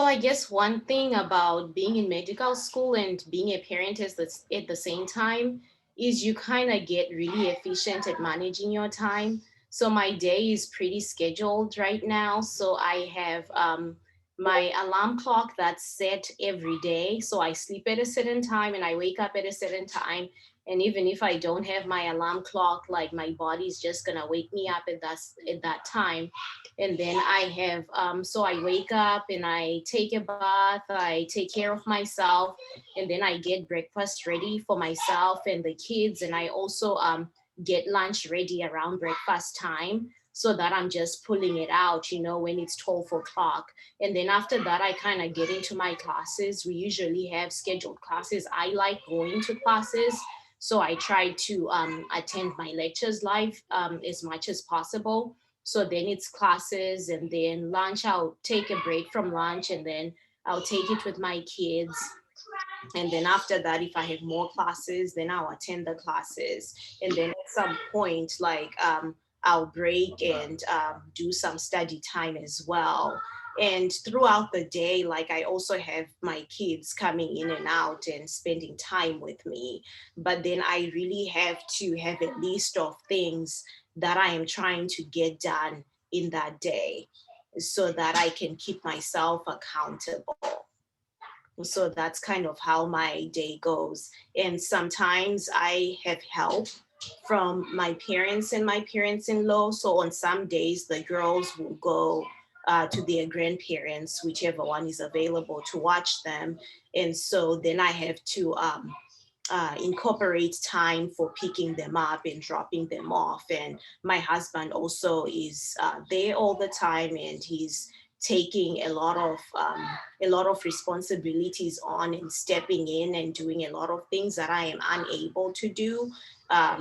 I guess one thing about being in medical school and being a parent is that at the same time is you kind of get really efficient at managing your time. So my day is pretty scheduled right now. So I have my alarm clock that's set every day. So I sleep at a certain time and I wake up at a certain time. And even if I don't have my alarm clock, like my body's just gonna wake me up at that time. And then I have so I wake up and I take a bath, I take care of myself, and then I get breakfast ready for myself and the kids, and I also get lunch ready around breakfast time so that I'm just pulling it out, when it's 12 o'clock. And then after that, I kind of get into my classes. We usually have scheduled classes. I like going to classes, so I try to attend my lectures live as much as possible. So then it's classes, and then lunch, I'll take a break from lunch, and then I'll take it with my kids. And then after that, if I have more classes, then I'll attend the classes. And then at some point, like I'll break and do some study time as well. And throughout the day, like I also have my kids coming in and out and spending time with me. But then I really have to have a list of things that I am trying to get done in that day so that I can keep myself accountable. So that's kind of how my day goes. And sometimes I have help from my parents and my parents-in-law. So on some days, the girls will go to their grandparents, whichever one is available, to watch them. And so then I have to incorporate time for picking them up and dropping them off. And my husband also is there all the time, and he's taking a lot of responsibilities on and stepping in and doing a lot of things that I am unable to do.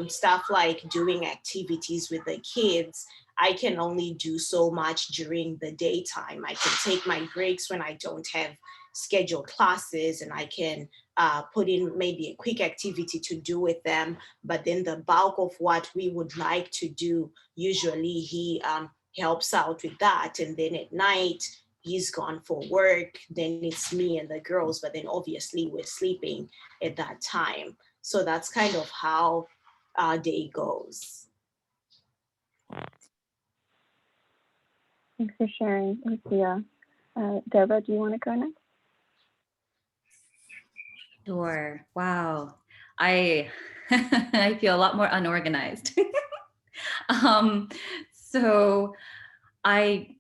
Stuff like doing activities with the kids, I can only do so much during the daytime. I can take my breaks when I don't have scheduled classes, and I can put in maybe a quick activity to do with them. But then the bulk of what we would like to do, usually he helps out with that. And then at night, he's gone for work. Then it's me and the girls, but then obviously we're sleeping at that time. So that's kind of how our day goes. Thanks for sharing, Lucia. Deborah, do you want to go next? Sure. Wow. I I feel a lot more unorganized. So I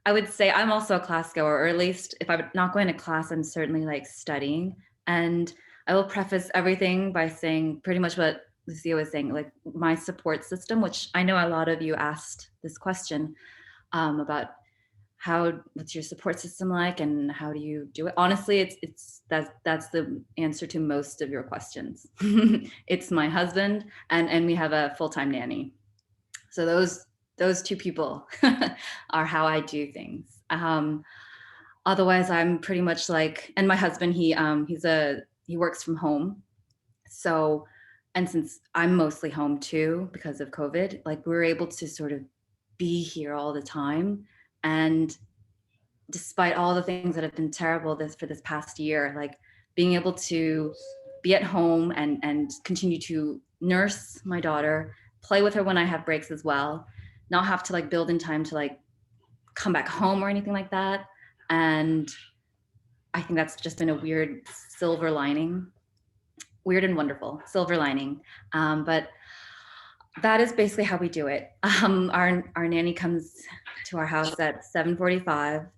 would say I'm also a class goer, or at least if I'm not going to class, I'm certainly like studying. And I will preface everything by saying pretty much what Lucia was saying, like my support system, which I know a lot of you asked this question about what's your support system like and how do you do it? Honestly, that's the answer to most of your questions. It's my husband and we have a full-time nanny. So those two people are how I do things. Otherwise, I'm pretty much like, and my husband, he works from home. So, and since I'm mostly home too because of COVID, like we were able to sort of be here all the time. And despite all the things that have been terrible for this past year, like being able to be at home and continue to nurse my daughter, play with her when I have breaks as well, not have to like build in time to like come back home or anything like that. And I think that's just been a weird silver lining, weird and wonderful silver lining. But that is basically how we do it. Our nanny comes to our house at 7:45,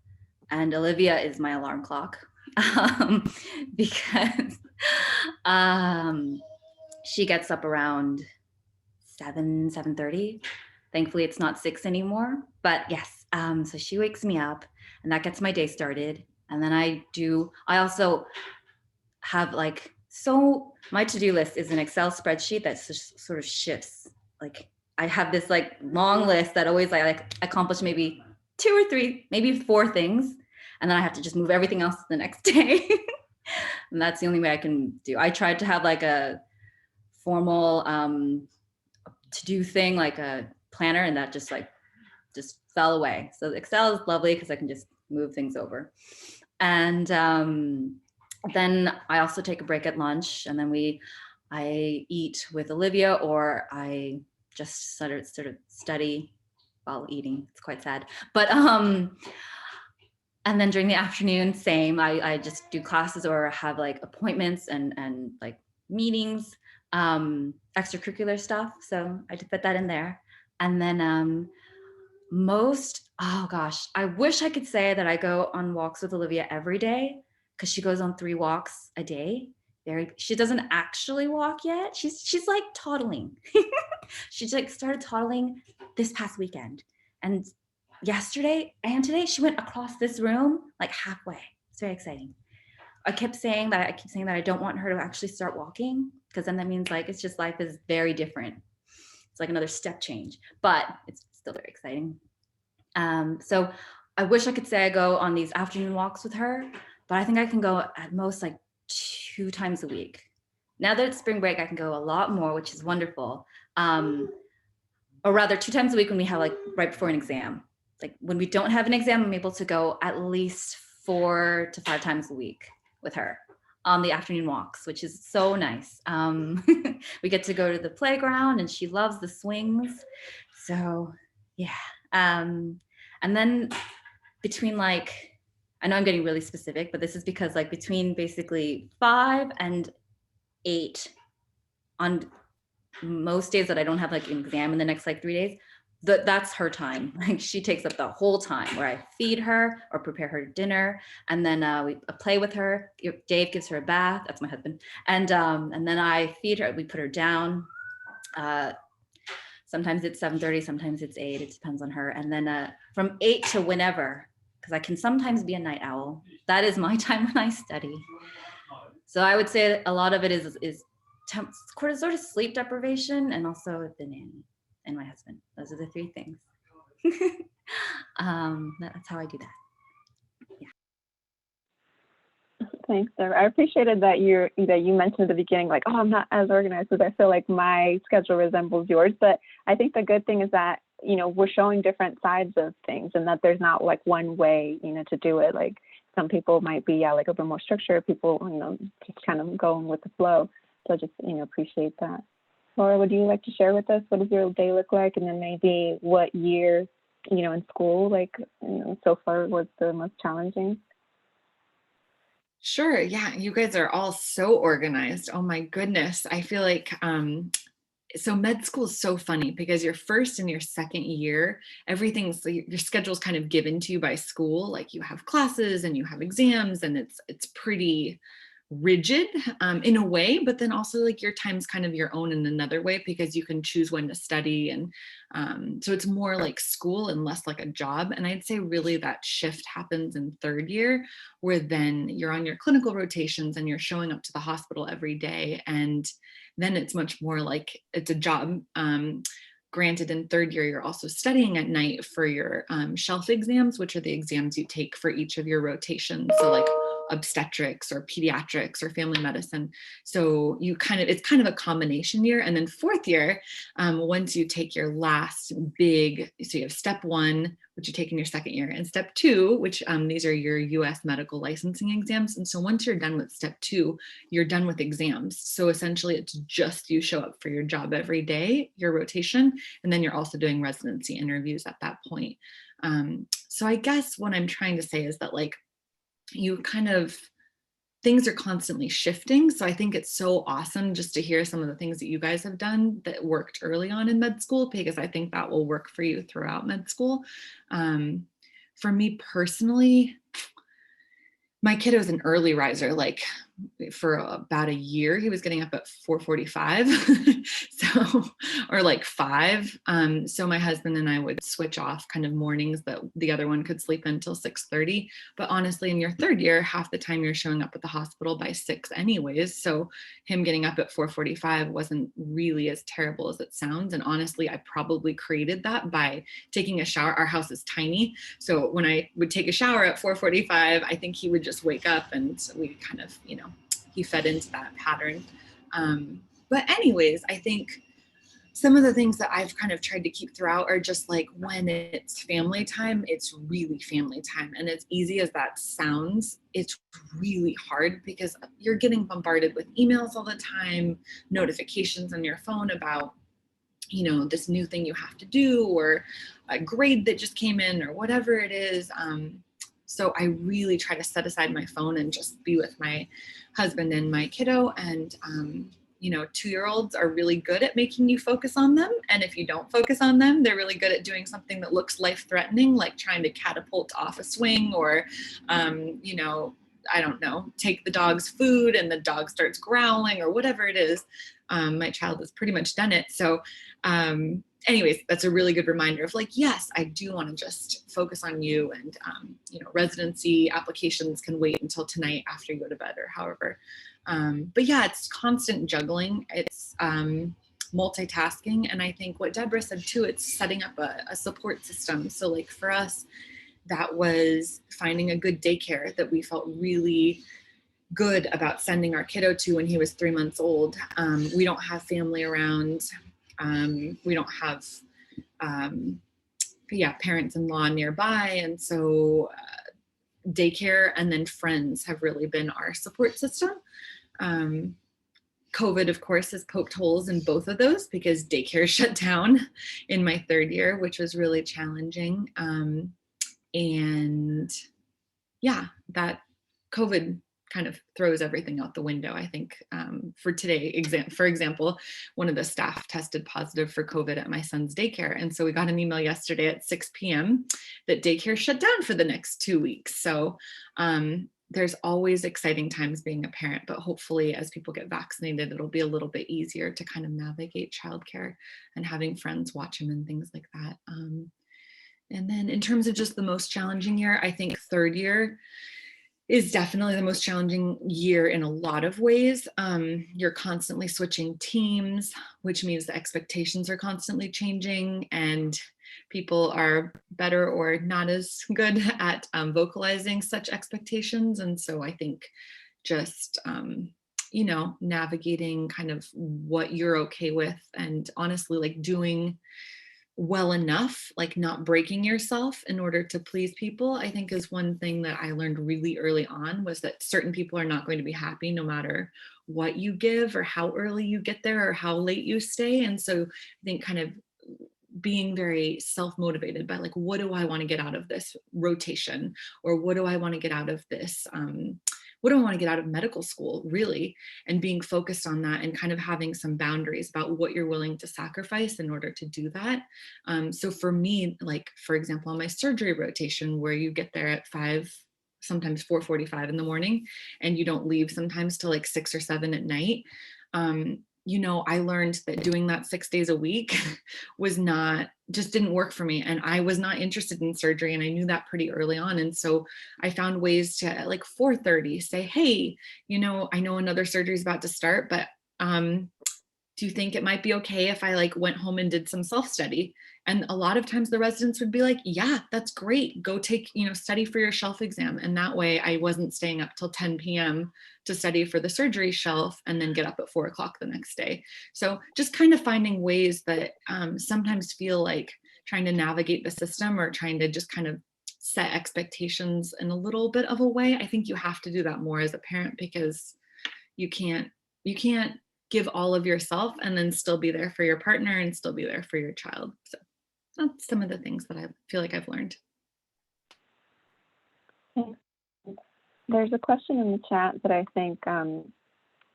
and Olivia is my alarm clock because she gets up around 7:30. Thankfully, it's not 6 anymore, but yes. So she wakes me up, and that gets my day started. And then I also have like, so my to-do list is an Excel spreadsheet that just sort of shifts. Like I have this like long list that always like accomplish maybe 2 or 3, maybe 4 things. And then I have to just move everything else to the next day. And that's the only way I can do. I tried to have like a formal to-do thing, like a planner, and that just just fell away. So Excel is lovely because I can just move things over. And then I also take a break at lunch, and then I eat with Olivia, or I just sort of study while eating. It's quite sad. But and then during the afternoon, same. I just do classes or have like appointments and like meetings, extracurricular stuff. So I just put that in there. And then oh gosh, I wish I could say that I go on walks with Olivia every day, because she goes on 3 walks a day. She doesn't actually walk yet. She's like toddling. She like started toddling this past weekend, and yesterday and today she went across this room like halfway. It's very exciting. I keep saying that I don't want her to actually start walking, because then that means like it's just, life is very different. It's like another step change, but it's still very exciting. So I wish I could say I go on these afternoon walks with her, but I think I can go at most like 2 times a week. Now that it's spring break, I can go a lot more, which is wonderful. Or rather 2 times a week when we have like right before an exam. Like when we don't have an exam, I'm able to go at least 4 to 5 times a week with her on the afternoon walks, which is so nice. We get to go to the playground, and she loves the swings. So yeah. And then between like, I know I'm getting really specific, but this is because like between basically 5 and 8 on most days that I don't have like an exam in the next like 3 days, that's her time. Like she takes up the whole time, where I feed her or prepare her dinner, and then we play with her. Dave gives her a bath. That's my husband. And then I feed her. We put her down. Sometimes it's 7:30, sometimes it's 8. It depends on her. And then from 8 to whenever, because I can sometimes be a night owl. That is my time when I study. So I would say a lot of it is sort of sleep deprivation, and also the nanny and my husband. Those are the 3 things. That's how I do that. Thanks, Sarah. I appreciated that you mentioned at the beginning, like, oh, I'm not as organized, because I feel like my schedule resembles yours. But I think the good thing is that, we're showing different sides of things, and that there's not like one way, to do it. Like some people might be, like a bit more structured. People, just kind of going with the flow. So just, appreciate that. Mora, would you like to share with us, what does your day look like? And then maybe what year, in school, like, so far was the most challenging? Sure. Yeah. You guys are all so organized. Oh my goodness. I feel like, so med school is so funny, because your first and your second year, your schedule's kind of given to you by school. Like you have classes and you have exams, and it's pretty rigid in a way, but then also like your time's kind of your own in another way, because you can choose when to study. And so it's more like school and less like a job. And I'd say really that shift happens in 3rd year, where then you're on your clinical rotations and you're showing up to the hospital every day. And then it's much more like it's a job. Granted, in 3rd year, you're also studying at night for your shelf exams, which are the exams you take for each of your rotations. So like obstetrics or pediatrics or family medicine. So it's kind of a combination year. And then 4th year, once you take your last big, so you have step 1, which you take in your 2nd year, and step 2, which these are your US medical licensing exams. And so once you're done with step 2, you're done with exams. So essentially it's just you show up for your job every day, your rotation, and then you're also doing residency interviews at that point. So I guess what I'm trying to say is that like, things are constantly shifting. So I think it's so awesome just to hear some of the things that you guys have done that worked early on in med school, because I think that will work for you throughout med school. For me personally, my kid was an early riser. Like for about a year, he was getting up at 4:45, so, or like 5. So my husband and I would switch off kind of mornings that the other one could sleep until 6:30. But honestly, in your 3rd year, half the time you're showing up at the hospital by 6 anyways. So him getting up at 4:45 wasn't really as terrible as it sounds. And honestly, I probably created that by taking a shower. Our house is tiny. So when I would take a shower at 4:45, I think he would just wake up, and we kind of, he fed into that pattern. But anyways, I think some of the things that I've kind of tried to keep throughout are just like, when it's family time, it's really family time. And as easy as that sounds, it's really hard because you're getting bombarded with emails all the time, notifications on your phone about, you know, this new thing you have to do, or a grade that just came in, or whatever it is. So I really try to set aside my phone and just be with my husband and my kiddo. And, you know, 2-year-olds are really good at making you focus on them. And if you don't focus on them, they're really good at doing something that looks life-threatening, like trying to catapult off a swing, or, you know, I don't know, take the dog's food and the dog starts growling, or whatever it is. My child has pretty much done it. So anyways, that's a really good reminder of like, yes, I do want to just focus on you. And, you know, residency applications can wait until tonight after you go to bed, or however. But yeah, it's constant juggling. It's multitasking. And I think what Deborah said too, it's setting up a support system. So like for us, that was finding a good daycare that we felt really good about sending our kiddo to when he was 3 months old. We don't have family around. We don't have, parents-in-law nearby. And so daycare and then friends have really been our support system. COVID, of course, has poked holes in both of those because daycare shut down in my 3rd year, which was really challenging. And yeah, that COVID kind of throws everything out the window. I think for today, for example, one of the staff tested positive for COVID at my son's daycare. And so we got an email yesterday at 6 p.m. that daycare shut down for the next 2 weeks. So there's always exciting times being a parent, but hopefully as people get vaccinated, it'll be a little bit easier to kind of navigate childcare and having friends watch them and things like that. And then in terms of just the most challenging year, I think 3rd year is definitely the most challenging year in a lot of ways. You're constantly switching teams, which means the expectations are constantly changing, and people are better or not as good at vocalizing such expectations. And so I think just, you know, navigating kind of what you're okay with, and honestly, like doing well enough, like not breaking yourself in order to please people, I think is one thing that I learned really early on, was that certain people are not going to be happy no matter what you give, or how early you get there, or how late you stay. And so I think kind of being very self-motivated by like, what do I want to get out of this rotation? Or what do I want to get out of this? What do I want to get out of medical school, really? And being focused on that, and kind of having some boundaries about what you're willing to sacrifice in order to do that. So for me, like, for example, on my surgery rotation, where you get there at 5, sometimes 4:45 in the morning, and you don't leave sometimes till like 6 or 7 at night. You know, I learned that doing that 6 days a week just didn't work for me. And I was not interested in surgery. And I knew that pretty early on. And so I found ways to at like 4:30 say, hey, you know, I know another surgery is about to start, but do you think it might be okay if I like went home and did some self-study? And a lot of times the residents would be like, yeah, that's great. Go take, you know, study for your shelf exam. And that way I wasn't staying up till 10 p.m. to study for the surgery shelf and then get up at 4 o'clock the next day. So just kind of finding ways that sometimes feel like trying to navigate the system, or trying to just kind of set expectations in a little bit of a way. I think you have to do that more as a parent, because you can't give all of yourself and then still be there for your partner and still be there for your child. So that's some of the things that I feel like I've learned. Thanks. There's a question in the chat that I think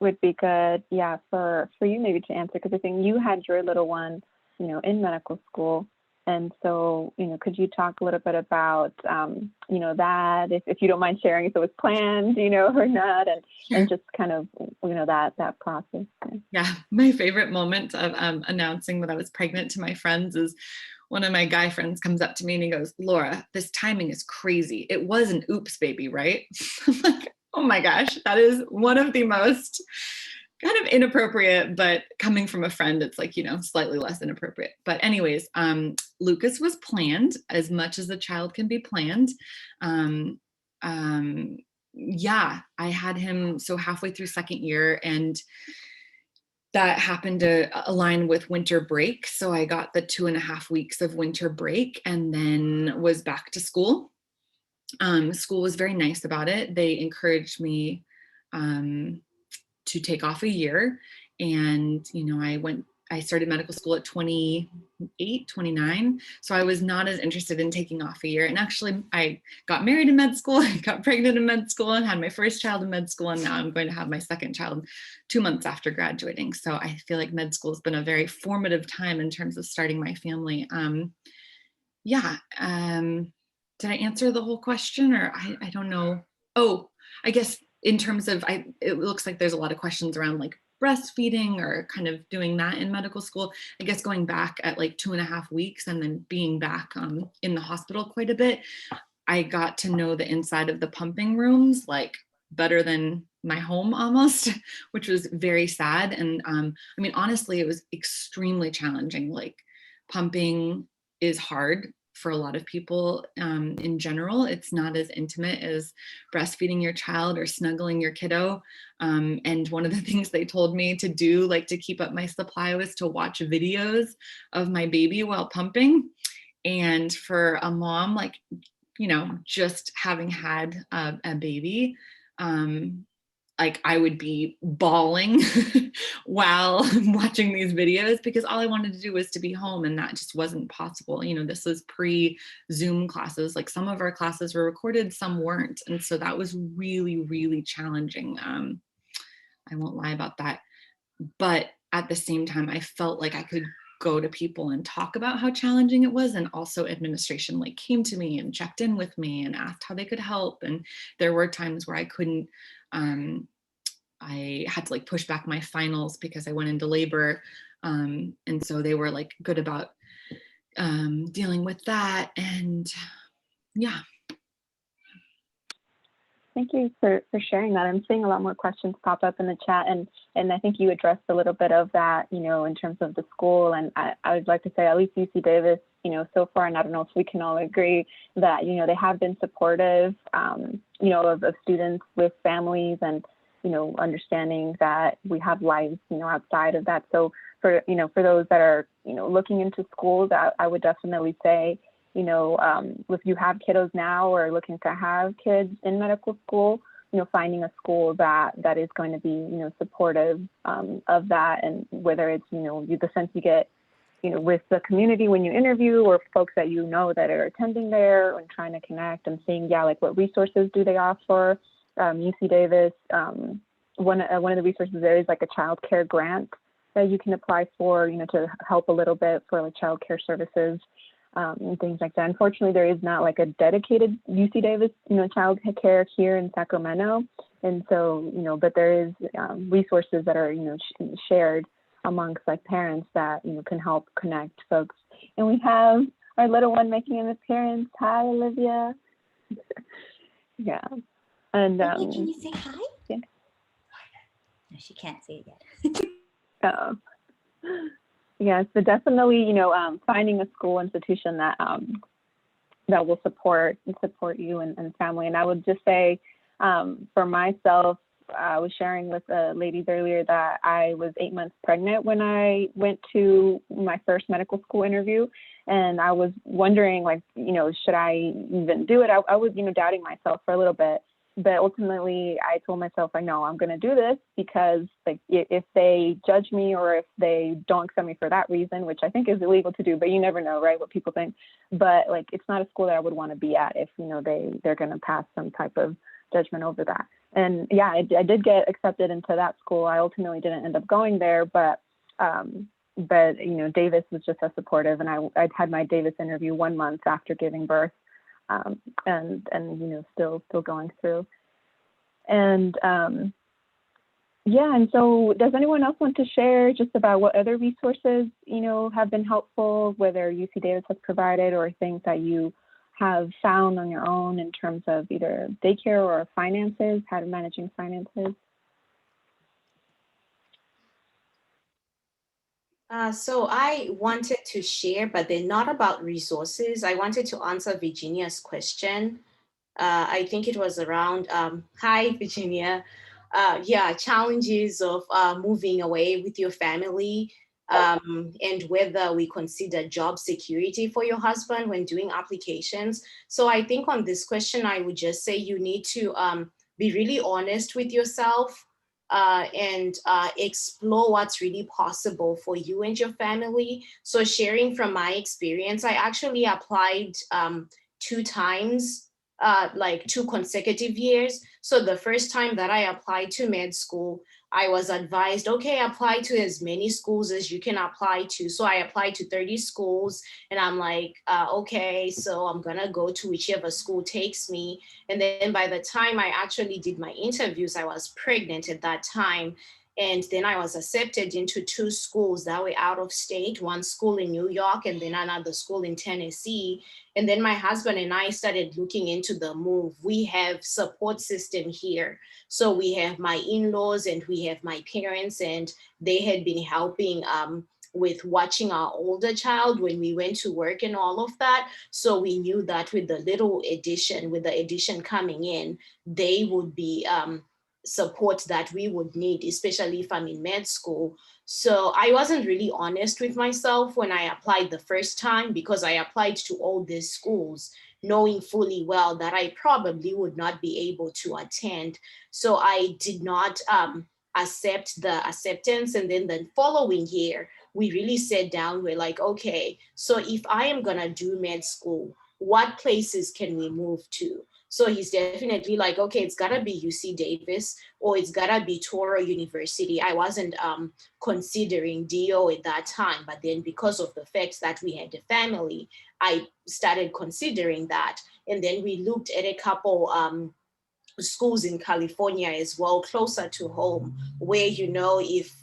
would be good, yeah, for you maybe to answer, because I think you had your little one, you know, in medical school. And so, you know, could you talk a little bit about, you know, that, if you don't mind sharing, if it was planned, you know, or not, and Sure. and just kind of, you know, that process. Yeah, my favorite moment of announcing that I was pregnant to my friends is one of my guy friends comes up to me and he goes, Laura, this timing is crazy. It was an oops baby, right? I'm like, oh my gosh, that is one of the most kind of inappropriate, but coming from a friend, it's like, you know, slightly less inappropriate. But anyways, Lucas was planned as much as a child can be planned. Yeah, I had him so halfway through 2nd year, and that happened to align with winter break. So I got the 2.5 weeks of winter break and then was back to school. School was very nice about it. They encouraged me to take off a year. And, you know, I started medical school at 28, 29. So I was not as interested in taking off a year. And actually I got married in med school, I got pregnant in med school and had my first child in med school. And now I'm going to have my second child 2 months after graduating. So I feel like med school has been a very formative time in terms of starting my family. Did I answer the whole question, or I don't know. Oh, I guess in terms of, it looks like there's a lot of questions around like breastfeeding or kind of doing that in medical school. I guess going back at like 2.5 weeks and then being back in the hospital quite a bit, I got to know the inside of the pumping rooms like better than my home almost, which was very sad. And I mean, honestly, it was extremely challenging. Like pumping is hard for a lot of people in general. It's not as intimate as breastfeeding your child or snuggling your kiddo. And one of the things they told me to do, like to keep up my supply, was to watch videos of my baby while pumping. And for a mom, like, you know, just having had a baby, like I would be bawling while watching these videos because all I wanted to do was to be home, and that just wasn't possible. You know, this was pre-Zoom classes. Like some of our classes were recorded, some weren't. And so that was really, really challenging. I won't lie about that. But at the same time, I felt like I could go to people and talk about how challenging it was. And also administration like came to me and checked in with me and asked how they could help. And there were times where I couldn't, I had to like push back my finals because I went into labor. And so they were like good about dealing with that. And yeah. Thank you for sharing that. I'm seeing a lot more questions pop up in the chat, and I think you addressed a little bit of that, you know, in terms of the school. And I would like to say at least UC Davis, you know, so far, and I don't know if we can all agree that, you know, they have been supportive, you know, of students with families and, you know, understanding that we have lives, you know, outside of that. So for, you know, for those that are, you know, looking into schools, I would definitely say, you know, if you have kiddos now or looking to have kids in medical school, you know, finding a school that is going to be, you know, supportive of that. And whether it's, you know, the sense you get, you know, with the community when you interview, or folks that you know that are attending there and trying to connect and seeing, yeah, like what resources do they offer? UC Davis, one of the resources there is like a child care grant that you can apply for, you know, to help a little bit for like child care services. And things like that. Unfortunately, there is not like a dedicated UC Davis, you know, child care here in Sacramento. And so, you know, but there is resources that are, you know, shared amongst like parents that, you know, can help connect folks. And we have our little one making an appearance. Hi, Olivia. Yeah. And can you say hi? Yeah. No, she can't say it yet. Yeah, so definitely, you know, finding a school institution that that will support you and family. And I would just say, for myself, I was sharing with ladies earlier that I was 8 months pregnant when I went to my first medical school interview, and I was wondering, like, you know, should I even do it? I was, you know, doubting myself for a little bit. But ultimately, I told myself, I know I'm going to do this because, like, if they judge me or if they don't accept me for that reason, which I think is illegal to do, but you never know, right, what people think. But, like, it's not a school that I would want to be at if, you know, they're going to pass some type of judgment over that. And, yeah, I did get accepted into that school. I ultimately didn't end up going there, but you know, Davis was just as supportive. And I'd had my Davis interview 1 month after giving birth. And you know, still going through. And yeah, and so does anyone else want to share just about what other resources, you know, have been helpful, whether UC Davis has provided or things that you have found on your own in terms of either daycare or finances, how to managing finances? So I wanted to share, but they're not about resources. I wanted to answer Virginia's question. I think it was around, hi, Virginia. yeah, challenges of moving away with your family, and whether we consider job security for your husband when doing applications. So I think on this question, I would just say you need to be really honest with yourself, and explore what's really possible for you and your family. So sharing from my experience, I actually applied 2 times, like 2 consecutive years. So the first time that I applied to med school, I was advised, okay, apply to as many schools as you can apply to. So I applied to 30 schools, and I'm like, okay, so I'm gonna go to whichever school takes me. And then by the time I actually did my interviews, I was pregnant at that time. And then I was accepted into 2 schools that were out of state, one school in New York and then another school in Tennessee. And then my husband and I started looking into the move. We have support system here. So we have my in-laws and we have my parents, and they had been helping with watching our older child when we went to work and all of that. So we knew that with the little addition, with the addition coming in, they would be support that we would need, especially if I'm in med school. So I wasn't really honest with myself when I applied the first time, because I applied to all these schools knowing fully well that I probably would not be able to attend. So I did not accept the acceptance. And then the following year, we really sat down. We're like, okay, so if I am gonna do med school, what places can we move to? So he's definitely like, okay, it's gotta be UC Davis or it's gotta be Touro University. I wasn't considering DO at that time, but then because of the fact that we had a family, I started considering that. And then we looked at a couple schools in California as well, closer to home, where, you know, if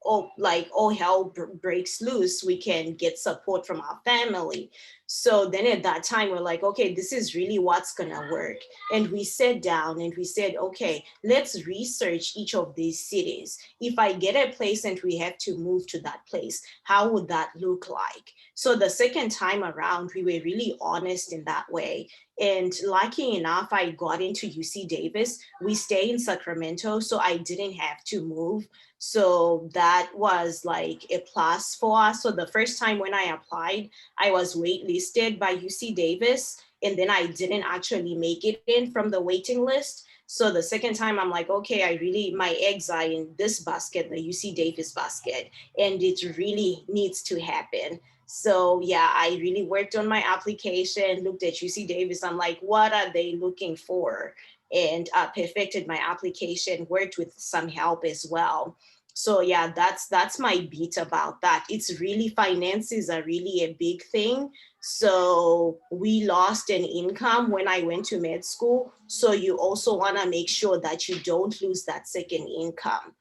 all hell breaks loose, we can get support from our family. So then at that time, we're like, okay, this is really what's gonna work. And we sat down and we said, okay, let's research each of these cities. If I get a place and we have to move to that place, how would that look like? So the second time around, we were really honest in that way. And lucky enough, I got into UC Davis. We stay in Sacramento, so I didn't have to move. So that was like a plus for us. So the first time when I applied, I was waitlisted by UC Davis, and then I didn't actually make it in from the waiting list. So the second time I'm like, okay, my eggs are in this basket, the UC Davis basket, and it really needs to happen. So yeah, I really worked on my application, looked at UC Davis. I'm like, what are they looking for? And perfected my application, worked with some help as well. So yeah, that's my beat about that. It's really, finances are really a big thing. So we lost an income when I went to med school. So you also want to make sure that you don't lose that second income.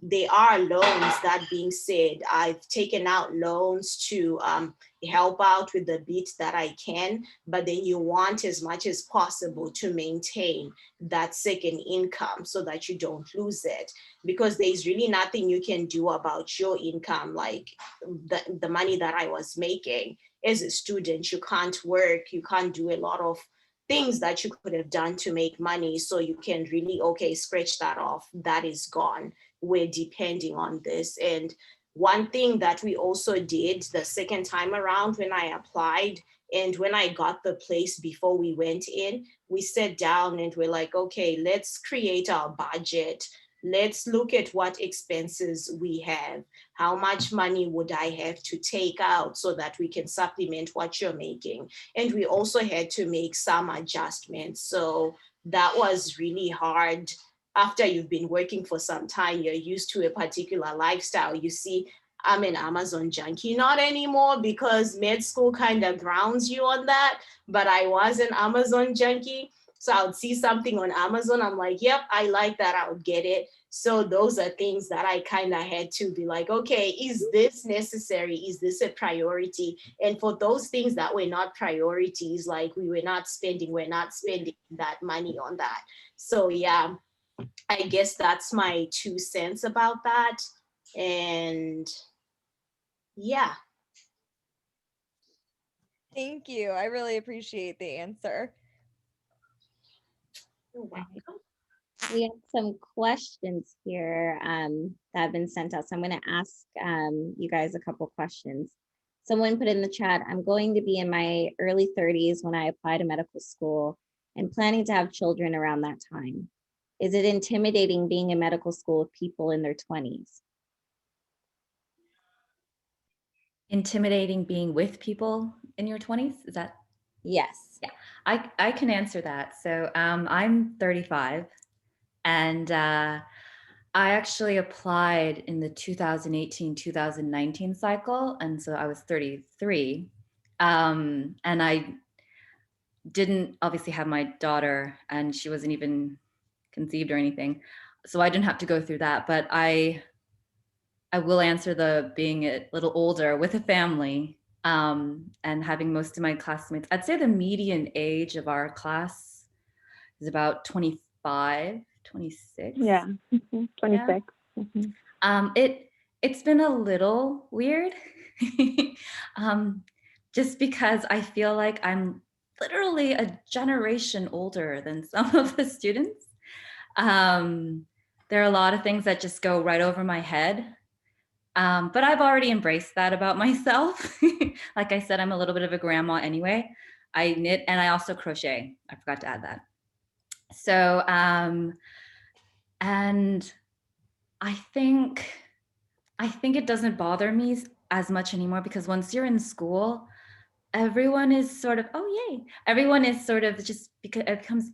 There are loans. That being said, I've taken out loans to help out with the bit that I can, but then you want as much as possible to maintain that second income so that you don't lose it, because there's really nothing you can do about your income. Like the money that I was making as a student, you can't work, you can't do a lot of things that you could have done to make money. So you can really, okay, scratch that off. That is gone. We're depending on this. And one thing that we also did the second time around when I applied and when I got the place before we went in, we sat down and we're like, okay, let's create our budget. Let's look at what expenses we have. How much money would I have to take out so that we can supplement what you're making? And we also had to make some adjustments. So that was really hard. After you've been working for some time, you're used to a particular lifestyle. You see, I'm an Amazon junkie, not anymore because med school kind of grounds you on that, but I was an Amazon junkie. So I would see something on Amazon. I'm like, yep, I like that. I would get it. So those are things that I kind of had to be like, okay, is this necessary? Is this a priority? And for those things that were not priorities, like we're not spending that money on that. So yeah, I guess that's my 2 cents about that. And yeah. Thank you. I really appreciate the answer. You're welcome. We have some questions here that have been sent out. So I'm going to ask you guys a couple questions. Someone put in the chat, I'm going to be in my early 30s when I apply to medical school and planning to have children around that time. Is it intimidating being in medical school with people in their 20s? Intimidating being with people in your 20s? Is that? Yes. Yeah, I can answer that. So I'm 35 and I actually applied in the 2018-2019 cycle. And so I was 33. And I didn't obviously have my daughter and she wasn't even conceived or anything. So I didn't have to go through that, but I will answer the being a little older with a family and having most of my classmates. I'd say the median age of our class is about 25, 26. Yeah, 26. Yeah. Mm-hmm. It's been a little weird just because I feel like I'm literally a generation older than some of the students. There are a lot of things that just go right over my head. But I've already embraced that about myself. Like I said, I'm a little bit of a grandma anyway. I knit and I also crochet. I forgot to add that. So, and I think it doesn't bother me as much anymore because once you're in school, everyone is sort of, oh, yay. Everyone is sort of just because it becomes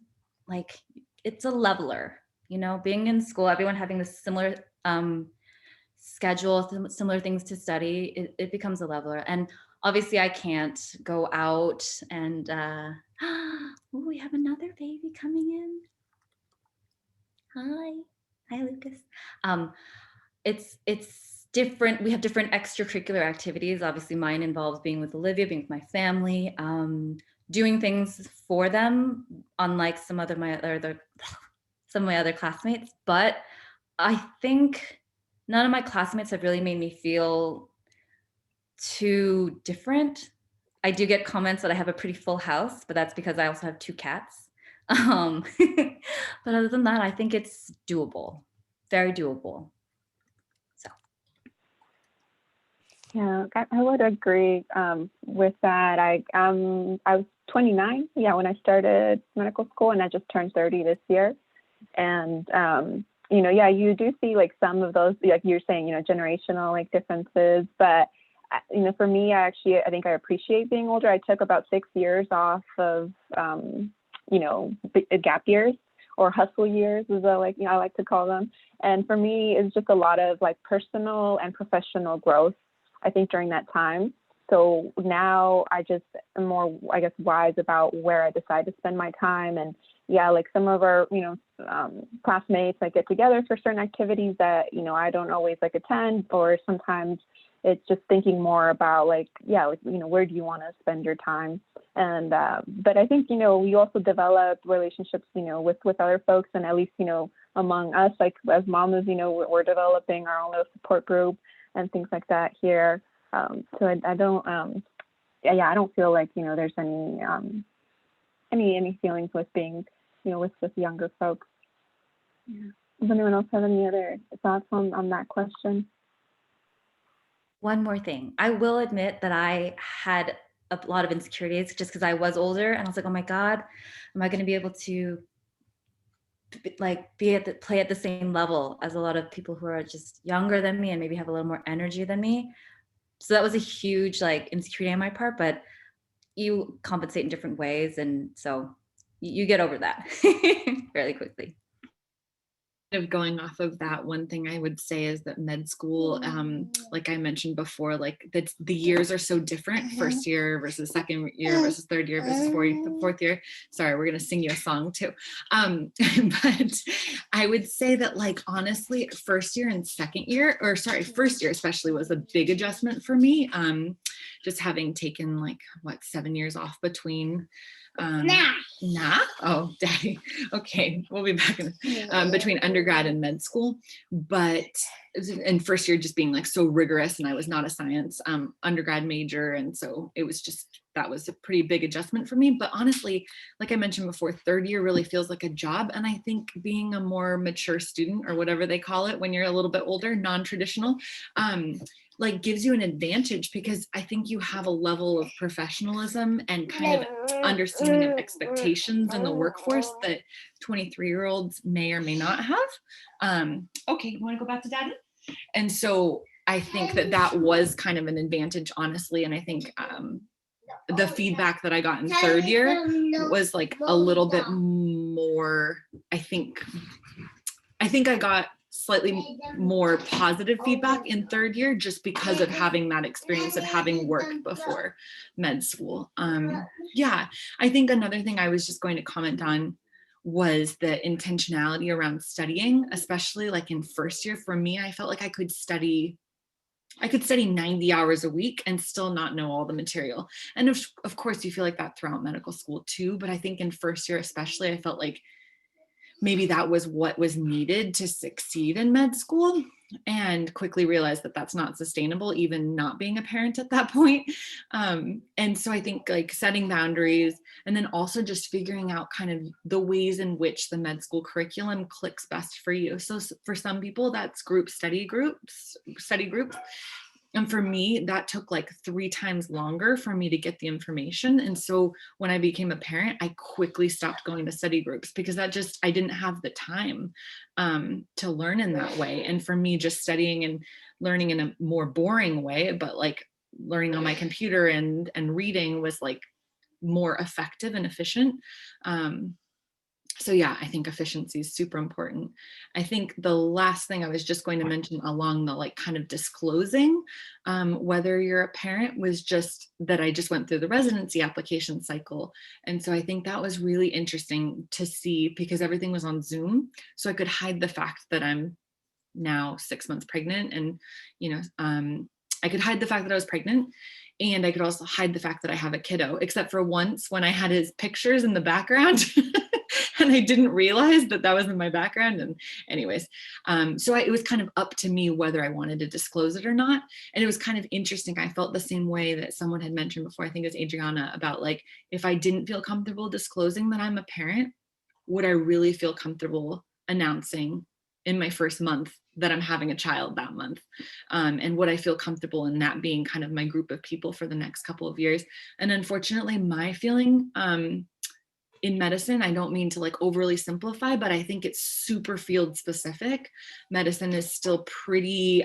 like, it's a leveler, you know, being in school, everyone having this similar schedule, similar things to study, it becomes a leveler. And obviously I can't go out and, ooh, we have another baby coming in. Hi Lucas. It's different. We have different extracurricular activities. Obviously mine involves being with Olivia, being with my family, doing things for them, unlike some of my other classmates. But I think none of my classmates have really made me feel too different. I do get comments that I have a pretty full house, but that's because I also have 2 cats. But other than that, I think it's doable, very doable. So. Yeah, I would agree with that. I was 29, yeah, when I started medical school, and I just turned 30 this year. And you know, yeah, you do see like some of those, like you're saying, you know, generational like differences. But you know, for me, I think I appreciate being older. I took about 6 years off of you know, gap years or hustle years, as I like, you know, I like to call them. And for me, it's just a lot of like personal and professional growth, I think, during that time. So now I just am more, I guess, wise about where I decide to spend my time. And yeah, like some of our, you know, classmates like get together for certain activities that, you know, I don't always like attend, or sometimes it's just thinking more about like, yeah, like, you know, where do you want to spend your time? And, but I think, you know, we also develop relationships, you know, with other folks, and at least, you know, among us, like as mamas, you know, we're developing our own little support group and things like that here. So I don't, yeah, I don't feel like, you know, there's any feelings with being, you know, with younger folks. Yeah. Does anyone else have any other thoughts on that question? One more thing. I will admit that I had a lot of insecurities just because I was older, and I was like, oh my God, am I going to be able to like play at the same level as a lot of people who are just younger than me and maybe have a little more energy than me? So that was a huge like insecurity on my part, but you compensate in different ways. And so you get over that fairly quickly. Of going off of that, one thing I would say is that med school, like I mentioned before, like the years are so different. First year versus second year versus third year versus fourth year. Sorry, we're gonna sing you a song too. But I would say that, like, honestly, first year and second year, or sorry, first year especially was a big adjustment for me. Just having taken like 7 years off between oh, daddy. Okay, we'll be back in between undergrad and med school. But in first year just being like so rigorous, and I was not a science undergrad major, and so it was just that was a pretty big adjustment for me. But honestly, like I mentioned before, third year really feels like a job. And I think being a more mature student, or whatever they call it when you're a little bit older, non-traditional, like gives you an advantage, because I think you have a level of professionalism and kind of understanding of expectations in the workforce that 23-year-olds may or may not have. Okay, you want to go back to daddy? And so I think that was kind of an advantage, honestly. And I think the feedback that I got in third year was like a little bit more, I think I got slightly more positive feedback in third year, just because of having that experience of having worked before med school. Yeah, I think another thing I was just going to comment on was the intentionality around studying, especially like in first year. For me, I felt like I could study 90 hours a week and still not know all the material. And of course you feel like that throughout medical school too, but I think in first year especially, I felt like maybe that was what was needed to succeed in med school, and quickly realized that that's not sustainable, even not being a parent at that point. And so I think like setting boundaries, and then also just figuring out kind of the ways in which the med school curriculum clicks best for you. So for some people that's study groups. And for me, that took like 3 times longer for me to get the information. And so when I became a parent, I quickly stopped going to study groups, because I didn't have the time to learn in that way. And for me, just studying and learning in a more boring way, but like learning on my computer and reading was like more effective and efficient. So yeah, I think efficiency is super important. I think the last thing I was just going to mention along the like kind of disclosing whether you're a parent was just that I just went through the residency application cycle. And so I think that was really interesting to see, because everything was on Zoom. So I could hide the fact that I'm now 6 months pregnant, and I could hide the fact that I was pregnant, and I could also hide the fact that I have a kiddo, except for once when I had his pictures in the background. And I didn't realize that was in my background. And anyways, so it was kind of up to me whether I wanted to disclose it or not. And it was kind of interesting. I felt the same way that someone had mentioned before, I think it was Adriana, about like, if I didn't feel comfortable disclosing that I'm a parent, would I really feel comfortable announcing in my first month that I'm having a child that month? And would I feel comfortable in that being kind of my group of people for the next couple of years? And unfortunately, my feeling in medicine, I don't mean to like overly simplify, but I think it's super field specific. Medicine is still pretty,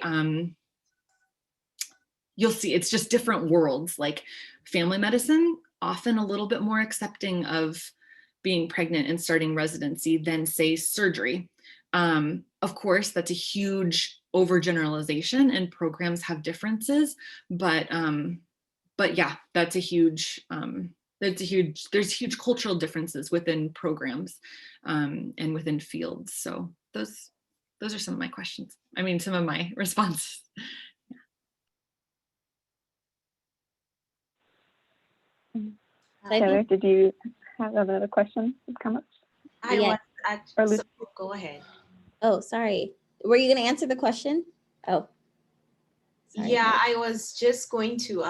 you'll see, it's just different worlds. Like family medicine, often a little bit more accepting of being pregnant and starting residency than say surgery. Of course, that's a huge overgeneralization, and programs have differences, but yeah, there's huge cultural differences within programs and within fields. So those are some of my questions. I mean, some of my responses. Taylor, did you have another question come up? Go ahead. Oh, sorry. Were you going to answer the question? Oh. Sorry. Yeah, I was just going to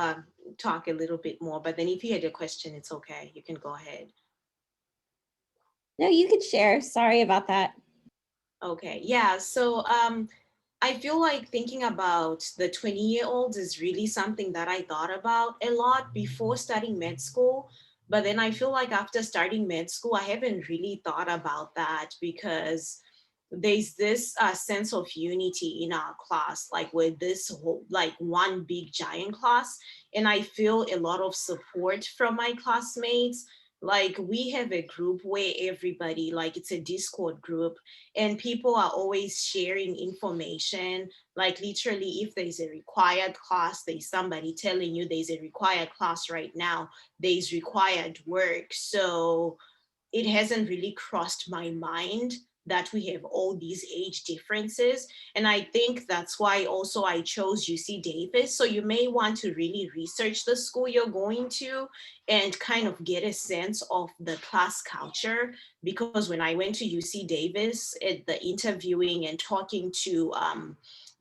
talk a little bit more, but then if you had a question, it's okay. You can go ahead. No, you could share. Sorry about that. Okay, yeah. So I feel like thinking about the 20-year-olds is really something that I thought about a lot before starting med school. But then I feel like after starting med school, I haven't really thought about that, because there's this sense of unity in our class, like with this whole, like one big giant class. And I feel a lot of support from my classmates. Like we have a group where everybody, like it's a Discord group, and people are always sharing information. Like literally, if there's a required class, there's somebody telling you there's a required class right now, there's required work. So it hasn't really crossed my mind that we have all these age differences. And I think that's why also I chose UC Davis. So you may want to really research the school you're going to and kind of get a sense of the class culture. Because when I went to UC Davis, at the interviewing and talking to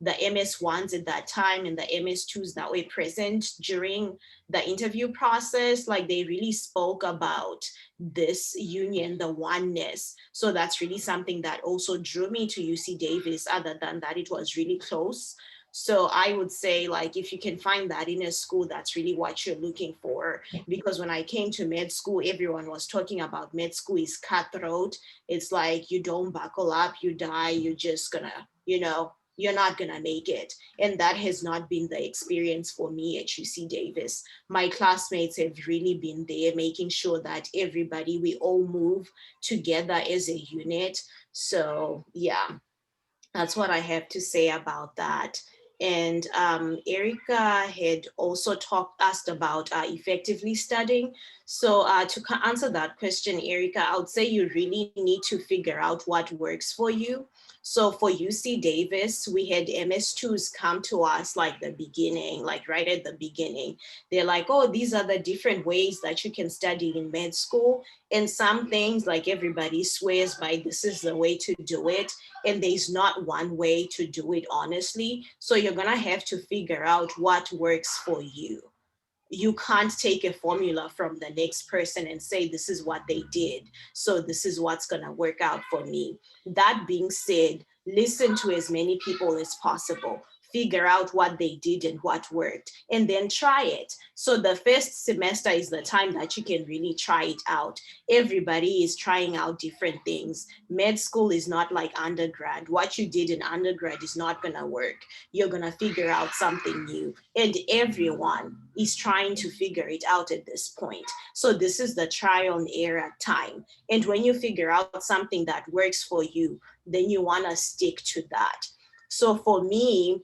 the MS1s at that time and the MS2s that were present during the interview process, like they really spoke about this union, the oneness. So that's really something that also drew me to UC Davis, other than that it was really close. So I would say, like, if you can find that in a school, that's really what you're looking for. Because when I came to med school, everyone was talking about med school is cutthroat. It's like, you don't buckle up, you die, you're just gonna, you're not gonna make it. And that has not been the experience for me at UC Davis. My classmates have really been there, making sure that everybody, we all move together as a unit. So yeah, that's what I have to say about that. And Erica had also asked about effectively studying. So to answer that question, Erica, I would say you really need to figure out what works for you. So for UC Davis, we had MS2s come to us like the beginning, like right at the beginning. They're like, oh, these are the different ways that you can study in med school. And some things, like, everybody swears by, this is the way to do it. And there's not one way to do it, honestly. So you're gonna have to figure out what works for you. You can't take a formula from the next person and say, this is what they did, so this is what's gonna work out for me. That being said, listen to as many people as possible. Figure out what they did and what worked, and then try it. So the first semester is the time that you can really try it out. Everybody is trying out different things. Med school is not like undergrad. What you did in undergrad is not gonna work. You're gonna figure out something new. And everyone is trying to figure it out at this point. So this is the trial and error time. And when you figure out something that works for you, then you wanna stick to that. So for me,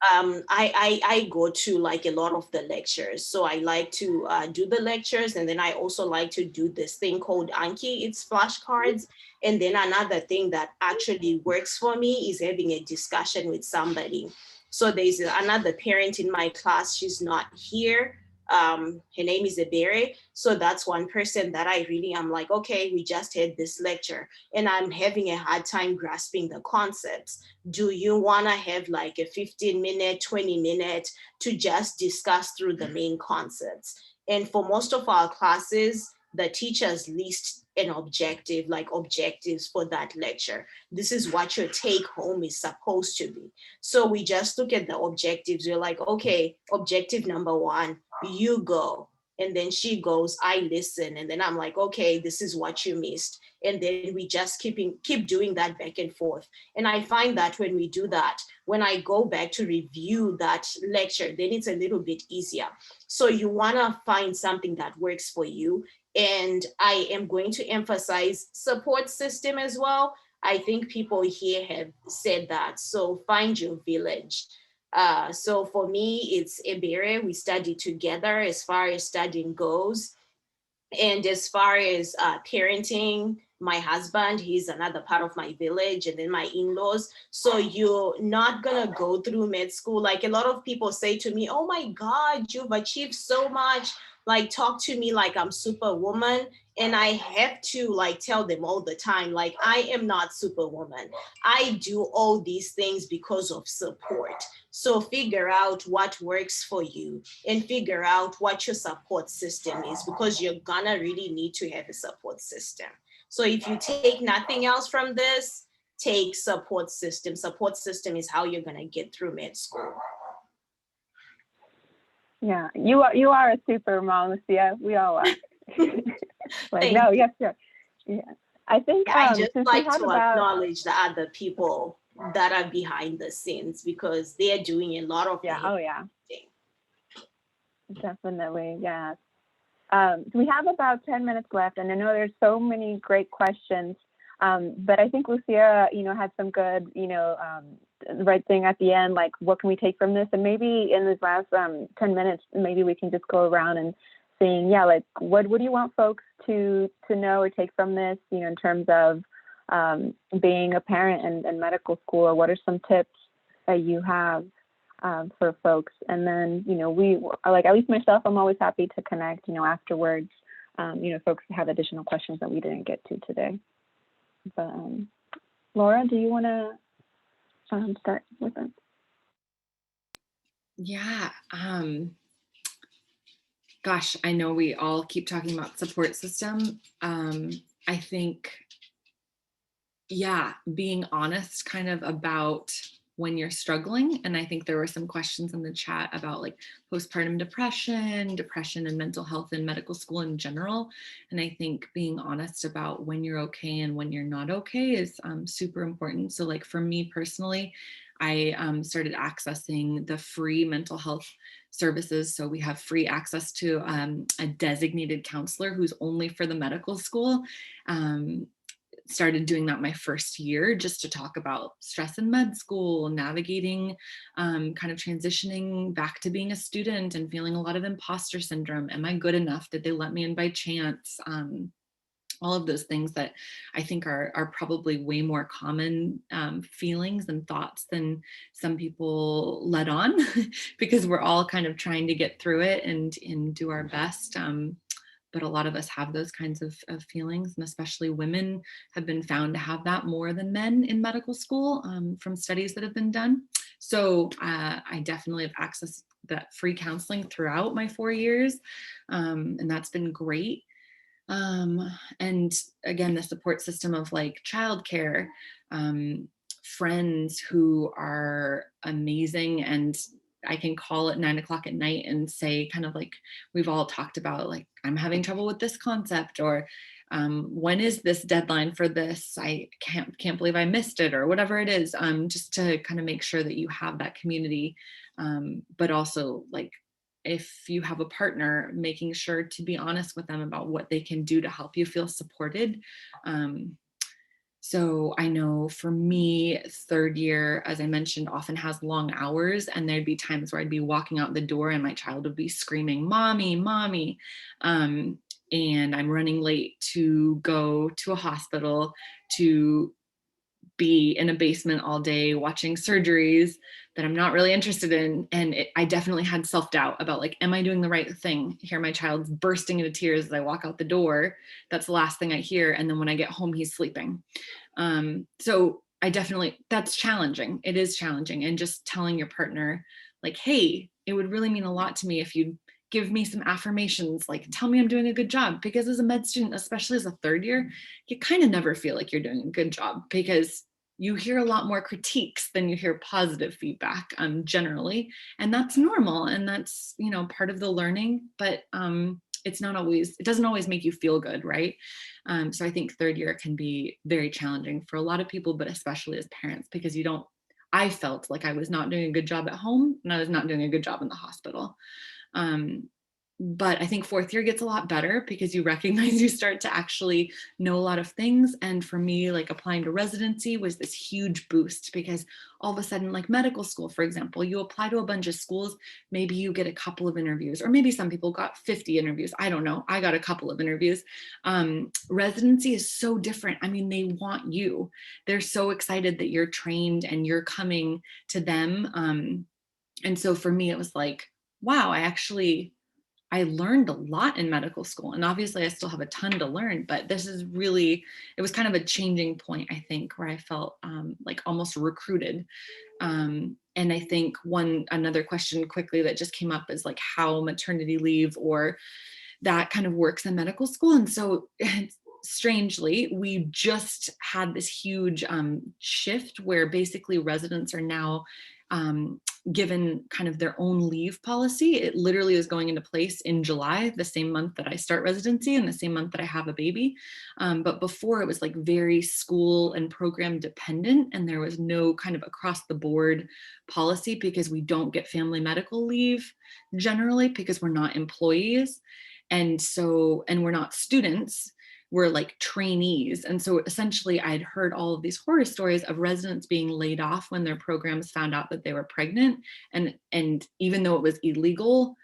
I go to like a lot of the lectures. So I like to do the lectures, and then I also like to do this thing called Anki. It's flashcards. And then another thing that actually works for me is having a discussion with somebody. So there's another parent in my class. She's not here. Her name is Ebere. So that's one person that I really am like, okay, we just had this lecture and I'm having a hard time grasping the concepts. Do you want to have like a 15-minute, 20-minute to just discuss through the main concepts? And for most of our classes, the teachers list an objective, like objectives for that lecture. This is what your take home is supposed to be. So we just look at the objectives. We're like, okay, objective number 1, you go. And then she goes, I listen. And then I'm like, okay, this is what you missed. And then we just keep doing that back and forth. And I find that when we do that, when I go back to review that lecture, then it's a little bit easier. So you wanna find something that works for you. And I am going to emphasize support system as well. I think people here have said that. So find your village. So for me, it's Ebere. We study together as far as studying goes. And as far as parenting, my husband, he's another part of my village, and then my in-laws. So you're not gonna go through med school. Like a lot of people say to me, oh my God, you've achieved so much. Like talk to me like I'm superwoman. And I have to like tell them all the time, like I am not superwoman. I do all these things because of support. So figure out what works for you and figure out what your support system is, because you're gonna really need to have a support system. So if you take nothing else from this, take support system. Support system is how you're gonna get through med school. Yeah, you are a super mom, Lucia. We all are. Like, no, yes, yes. Yeah. I think I just like to about acknowledge the other people that are behind the scenes, because they're doing a lot of yeah, the oh yeah. Definitely, yes. So we have about 10 minutes left, and I know there's so many great questions, but I think Lucia, had some good, the right thing at the end, like what can we take from this? And maybe in this last 10 minutes, maybe we can just go around and saying, yeah, like what do you want folks to know or take from this, in terms of being a parent and medical school, or what are some tips that you have for folks? And then, we like, at least myself, I'm always happy to connect, afterwards, folks have additional questions that we didn't get to today. But Laura, do you want to start with it? Yeah. Gosh, I know we all keep talking about support system. I think, yeah, being honest kind of about when you're struggling. And I think there were some questions in the chat about like postpartum depression and mental health in medical school in general. And I think being honest about when you're okay and when you're not okay is super important. So like for me personally, I started accessing the free mental health services. So we have free access to a designated counselor who's only for the medical school. Started doing that my first year just to talk about stress in med school, navigating kind of transitioning back to being a student and feeling a lot of imposter syndrome. Am I good enough? Did they let me in by chance? All of those things that I think are probably way more common feelings and thoughts than some people let on because we're all kind of trying to get through it and do our best. But a lot of us have those kinds of feelings, and especially women have been found to have that more than men in medical school from studies that have been done. So I definitely have accessed that free counseling throughout my 4 years, and that's been great. And again, the support system of like childcare, friends who are amazing, and I can call at 9 o'clock at night and say kind of like we've all talked about, like I'm having trouble with this concept, or when is this deadline for this? I can't believe I missed it, or whatever it is, just to kind of make sure that you have that community, but also like if you have a partner, making sure to be honest with them about what they can do to help you feel supported. So I know for me, third year, as I mentioned, often has long hours, and there'd be times where I'd be walking out the door and my child would be screaming, "Mommy, mommy." And I'm running late to go to a hospital, to be in a basement all day watching surgeries that I'm not really interested in. And I definitely had self-doubt about like, am I doing the right thing? Hear my child's bursting into tears as I walk out the door. That's the last thing I hear. And then when I get home, he's sleeping. So I definitely, that's challenging. It is challenging. And just telling your partner like, hey, it would really mean a lot to me if you give me some affirmations, like tell me I'm doing a good job. Because as a med student, especially as a third year, you kind of never feel like you're doing a good job because you hear a lot more critiques than you hear positive feedback, generally. And that's normal. And that's, you know, part of the learning, but it's not always, it doesn't always make you feel good, right? So I think third year can be very challenging for a lot of people, but especially as parents, because you don't, I felt like I was not doing a good job at home and I was not doing a good job in the hospital. But I think fourth year gets a lot better because you recognize you start to actually know a lot of things. And for me, like applying to residency was this huge boost because all of a sudden, like medical school, for example, you apply to a bunch of schools, maybe you get a couple of interviews, or maybe some people got 50 interviews. I don't know. I got a couple of interviews. Residency is so different. I mean, they want you. They're so excited that you're trained and you're coming to them. And so for me, it was like, wow, I learned a lot in medical school, and obviously I still have a ton to learn, but this is really, it was kind of a changing point, I think, where I felt like almost recruited. And I think another question quickly that just came up is like how maternity leave or that kind of works in medical school. And so strangely, we just had this huge shift where basically residents are now given kind of their own leave policy. It literally is going into place in July, the same month that I start residency and the same month that I have a baby. But before it was like very school and program dependent, and there was no kind of across the board policy because we don't get family medical leave generally because we're not employees. And we're not students, we're like trainees. And so essentially I'd heard all of these horror stories of residents being laid off when their programs found out that they were pregnant. And even though it was illegal,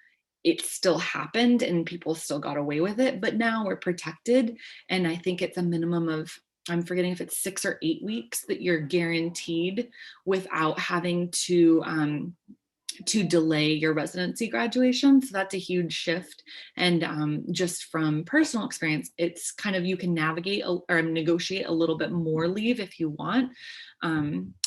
it still happened and people still got away with it. But now we're protected. And I think it's a minimum of, I'm forgetting if it's 6 or 8 weeks that you're guaranteed without having to to delay your residency graduation. So that's a huge shift. And just from personal experience, it's kind of, you can navigate or negotiate a little bit more leave if you want.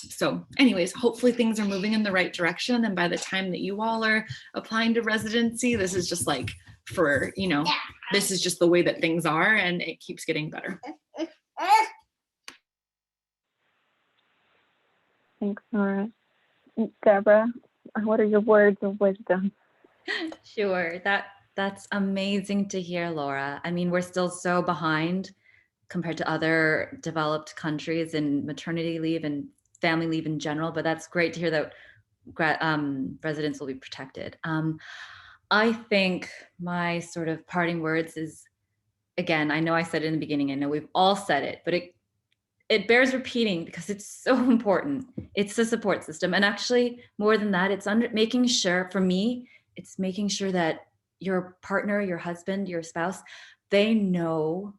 So anyways, hopefully things are moving in the right direction. And by the time that you all are applying to residency, this is just like for, you know, this is just the way that things are, and it keeps getting better. Thanks, Mora. Deborah, what are your words of wisdom? Sure, that's amazing to hear, Laura. I mean, we're still so behind compared to other developed countries in maternity leave and family leave in general, but that's great to hear that residents will be protected. I think my sort of parting words is, again, I know I said it in the beginning, I know we've all said it, but it bears repeating because it's so important. It's the support system. And actually, more than that, it's making sure, for me, it's making sure that your partner, your husband, your spouse, they know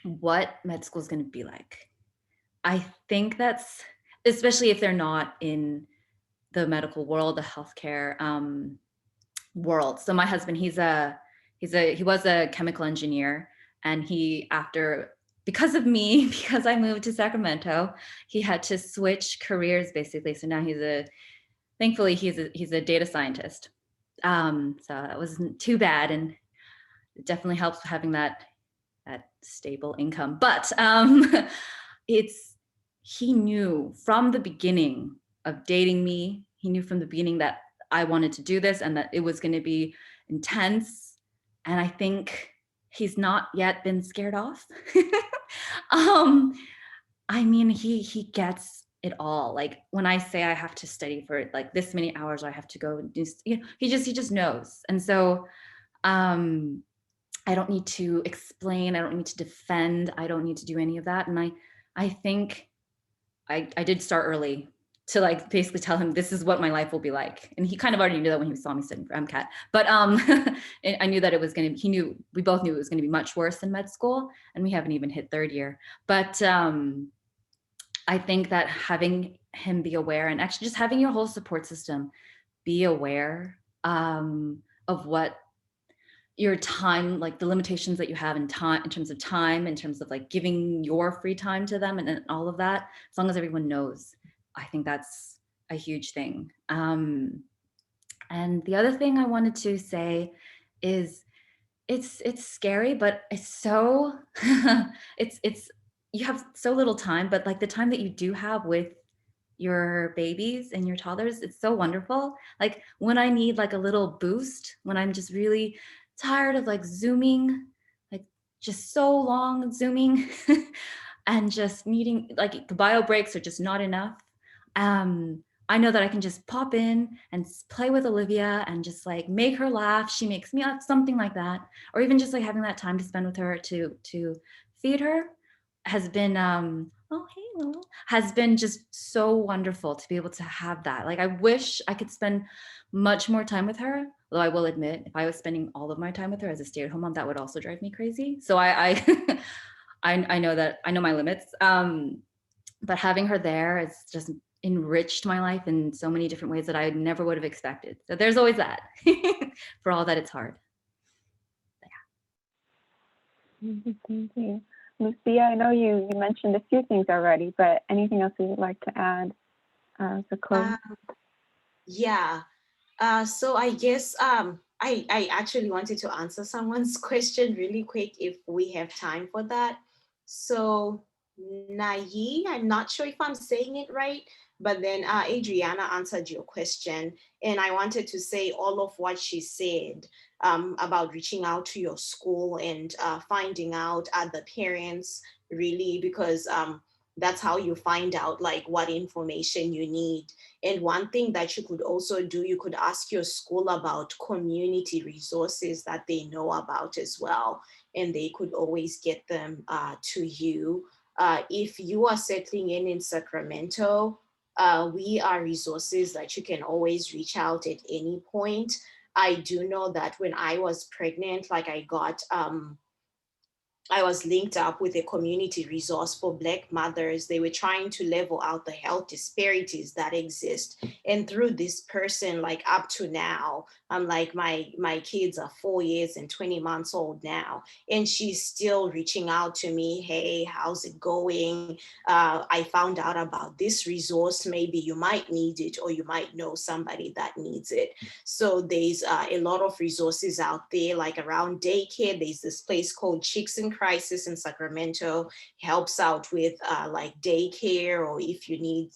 what med school is going to be like. I think that's, especially if they're not in the medical world, the healthcare world. So my husband, he was a chemical engineer, and because of me, because I moved to Sacramento, he had to switch careers basically. So now thankfully he's a data scientist. So that wasn't too bad, and it definitely helps having that stable income. But he knew from the beginning of dating me, he knew from the beginning that I wanted to do this and that it was going to be intense. And I think he's not yet been scared off. I mean, he gets it all. Like when I say I have to study for like this many hours, or I have to go do, you know, he just knows. And so I don't need to explain, I don't need to defend, I don't need to do any of that. And I think I did start early to like basically tell him this is what my life will be like. And he kind of already knew that when he saw me studying for MCAT. But I knew that it was going to, we both knew it was going to be much worse than med school, and we haven't even hit third year. But I think that having him be aware, and actually just having your whole support system be aware of what your time, like the limitations that you have in time, in terms of time, in terms of like giving your free time to them, and all of that, as long as everyone knows, I think that's a huge thing. And the other thing I wanted to say is it's scary, but it's so it's you have so little time, but like the time that you do have with your babies and your toddlers, it's so wonderful. Like when I need like a little boost, when I'm just really tired of like zooming, like just so long zooming and just needing, like the bio breaks are just not enough. I know that I can just pop in and play with Olivia and just like make her laugh. She makes me laugh, something like that. Or even just like having that time to spend with her to feed her has been, oh, hey, Lolo, has been just so wonderful to be able to have that. Like I wish I could spend much more time with her. Although I will admit, if I was spending all of my time with her as a stay-at-home mom, that would also drive me crazy. So I I know that I know my limits. But having her there has just enriched my life in so many different ways that I never would have expected. So there's always that for all that it's hard. Yeah. Thank you. Lucia, I know you mentioned a few things already, but anything else you would like to add to close? Yeah. So I guess I actually wanted to answer someone's question really quick if we have time for that. So Nayi, I'm not sure if I'm saying it right, but then Adriana answered your question. And I wanted to say all of what she said about reaching out to your school and finding out the parents really, because that's how you find out like what information you need. And one thing that you could also do, you could ask your school about community resources that they know about as well, and they could always get them to you. If you are settling in Sacramento, we are resources that you can always reach out at any point. I do know that when I was pregnant, like I got I was linked up with a community resource for Black mothers. They were trying to level out the health disparities that exist. And through this person, like up to now, I'm like, my kids are 4 years and 20 months old now. And she's still reaching out to me. Hey, how's it going? I found out about this resource. Maybe you might need it, or you might know somebody that needs it. So there's a lot of resources out there, like around daycare. There's this place called Chicks in Crisis in Sacramento, helps out with like daycare, or if you need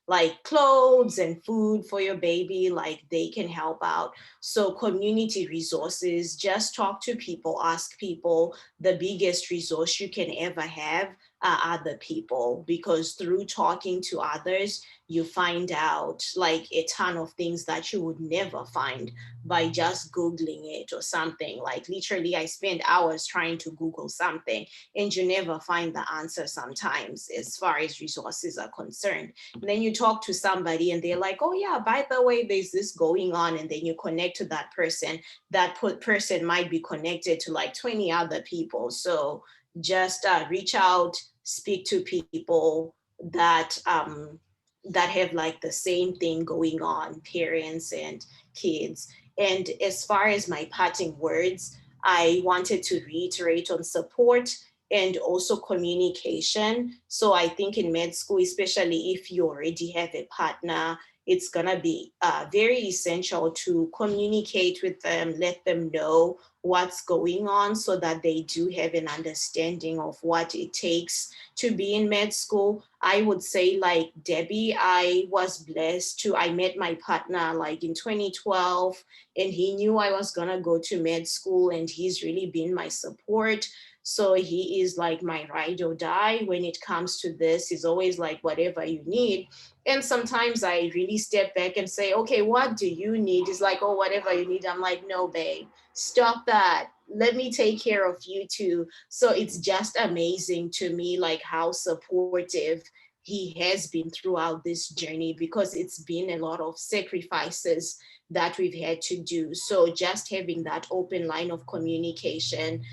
like clothes and food for your baby, like they can help out. So community resources, just talk to people, ask people. The biggest resource you can ever have are other people, because through talking to others, you find out like a ton of things that you would never find by just Googling it or something. Like literally, I spend hours trying to Google something and you never find the answer sometimes as far as resources are concerned. And then you talk to somebody and they're like, oh yeah, by the way, there's this going on. And then you connect to that person. That person might be connected to like 20 other people. So just reach out, speak to people that have like the same thing going on, parents and kids. And as far as my parting words, I wanted to reiterate on support and also communication. So I think in med school, especially if you already have a partner, it's gonna be very essential to communicate with them, let them know what's going on so that they do have an understanding of what it takes to be in med school. I would say like Debbie, I was blessed to, I met my partner like in 2012 and he knew I was gonna go to med school and he's really been my support. So he is like my ride or die when it comes to this. He's always like, whatever you need. And sometimes I really step back and say, okay, what do you need? He's like, oh, whatever you need. I'm like, no, babe, stop that. Let me take care of you too. So it's just amazing to me, like how supportive he has been throughout this journey, because it's been a lot of sacrifices that we've had to do. So just having that open line of communication,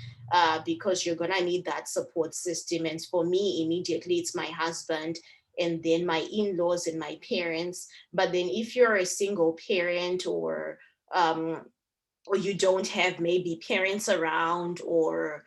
because you're gonna need that support system. And for me, immediately it's my husband and then my in-laws and my parents. But then if you're a single parent, um, or you don't have maybe parents around or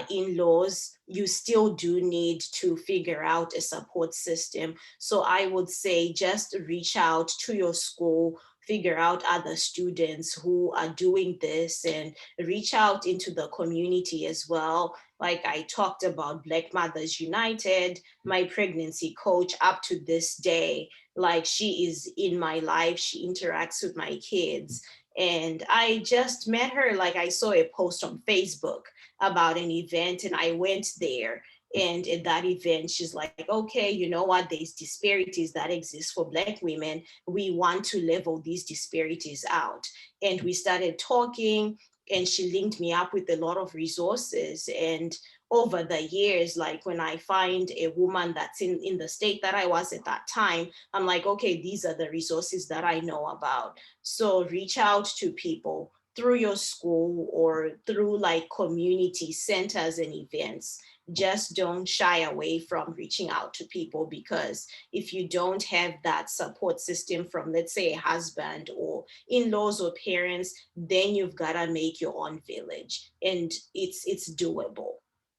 in-laws, you still do need to figure out a support system. So I would say just reach out to your school, figure out other students who are doing this, and reach out into the community as well. Like I talked about Black Mothers United, my pregnancy coach up to this day, like she is in my life, she interacts with my kids. And I just met her, like I saw a post on Facebook about an event and I went there. And at that event, she's like, okay, you know what? There's disparities that exist for Black women. We want to level these disparities out. And we started talking, and she linked me up with a lot of resources. And over the years, like when I find a woman that's in the state that I was at that time, I'm like, okay, these are the resources that I know about. So reach out to people through your school or through like community centers and events. Just don't shy away from reaching out to people, because if you don't have that support system from, let's say, a husband or in-laws or parents, then you've got to make your own village, and it's doable.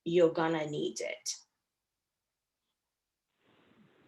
You're gonna need it.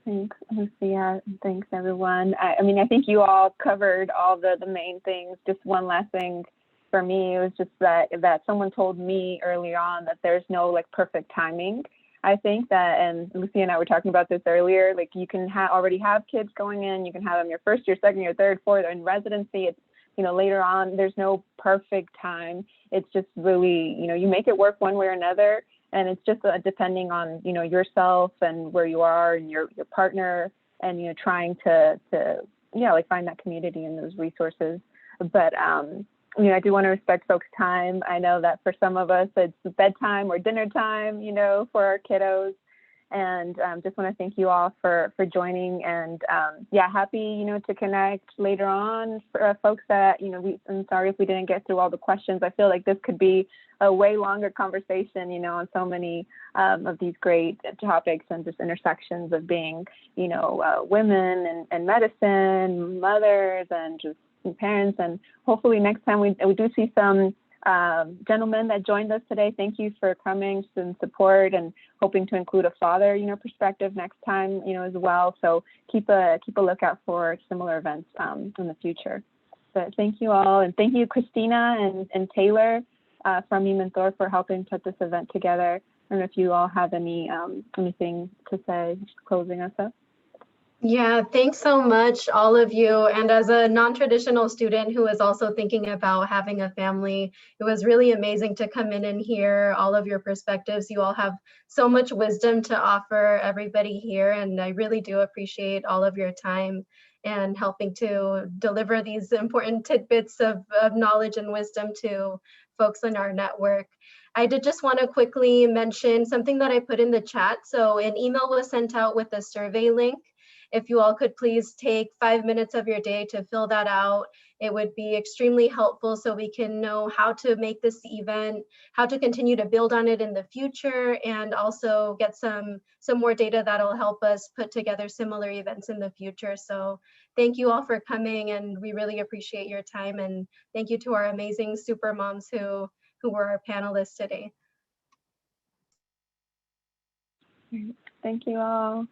Thanks, Lucia. Thanks, everyone. I mean, I think you all covered all the main things. Just one last thing for me, it was just that someone told me early on that there's no like perfect timing. I think that, and Lucia and I were talking about this earlier, like you can already have kids going in, you can have them your first year, second year, third, fourth, or in residency. It's, you know, later on, there's no perfect time. It's just really, you know, you make it work one way or another. And it's just depending on, you know, yourself and where you are and your partner, and, you know, trying to yeah, like find that community and those resources. But, you know, I do want to respect folks' time. I know that for some of us, it's bedtime or dinner time, you know, for our kiddos. And just want to thank you all for joining. And yeah, happy, to connect later on. For folks that, I'm sorry if we didn't get through all the questions. I feel like this could be a way longer conversation, on so many of these great topics and just intersections of being, women and medicine, mothers, and just parents. And hopefully next time we do see some gentlemen that joined us today. Thank you for coming and support, and hoping to include a father, perspective next time, as well. So keep a lookout for similar events in the future. But thank you all, and thank you, Christina and Taylor from MiMentor, for helping put this event together. I don't know if you all have anything to say, closing us up. Yeah, thanks so much, all of you. And as a non-traditional student who is also thinking about having a family, it was really amazing to come in and hear all of your perspectives. You all have so much wisdom to offer everybody here, and I really do appreciate all of your time and helping to deliver these important tidbits of knowledge and wisdom to folks in our network. I did just want to quickly mention something that I put in the chat. So an email was sent out with a survey link. If you all could please take 5 minutes of your day to fill that out, it would be extremely helpful so we can know how to make this event, how to continue to build on it in the future, and also get some more data that'll help us put together similar events in the future. So thank you all for coming, and we really appreciate your time. And thank you to our amazing super moms who were our panelists today. Thank you all.